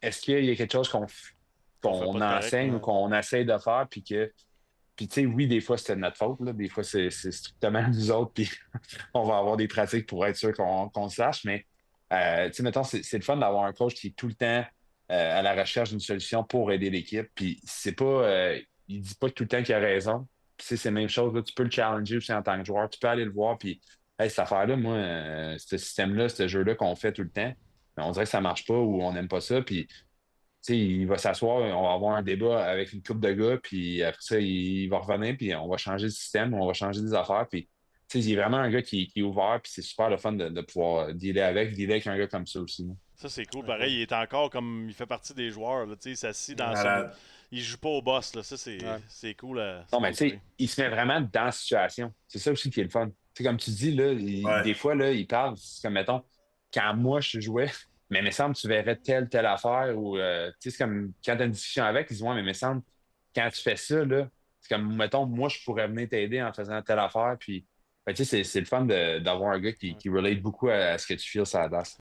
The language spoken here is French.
est-ce qu'il y a quelque chose Qu'on fait pas qu'on de correct, enseigne ou là. qu'on essaie de faire, puis tu sais, oui, des fois, c'était de notre faute, là. Des fois, c'est strictement nous autres, puis on va avoir des pratiques pour être sûr qu'on le sache, mais tu sais, mettons, c'est le fun d'avoir un coach qui est tout le temps à la recherche d'une solution pour aider l'équipe, puis c'est pas, il dit pas tout le temps qu'il a raison. Puis, tu sais, c'est la même chose, là, tu peux le challenger aussi en tant que joueur, tu peux aller le voir, puis hey, cette affaire-là, moi, ce système-là, ce jeu-là qu'on fait tout le temps, on dirait que ça marche pas ou on n'aime pas ça, puis tu sais, il va s'asseoir, on va avoir un débat avec une couple de gars, puis après ça, il va revenir, puis on va changer le système, on va changer des affaires, puis tu sais, il est vraiment un gars qui est ouvert, puis c'est super le fun de pouvoir dealer avec un gars comme ça aussi, là. Ça, c'est cool. Ouais, Pareil, cool. il est encore comme. Il fait partie des joueurs, là. Tu sais, il s'assit dans son. Malade. Il joue pas au boss, là. Ça, c'est Ouais. c'est cool à Non, c'est mais tu cool pareil. sais, il se met vraiment dans la situation. C'est ça aussi qui est le fun. Tu sais, comme tu dis, là, Ouais. des fois, là, il parle, c'est comme, mettons, quand moi, je jouais, mais il me semble que tu verrais telle affaire, ou, tu sais, c'est comme, quand tu as une discussion avec, ils disent, ouais, mais il me semble, quand tu fais ça, là, c'est comme, mettons, moi, je pourrais venir t'aider en faisant telle affaire, puis, ben, tu sais, c'est le fun d'avoir un gars qui relate beaucoup à ce que tu fais sur la glace.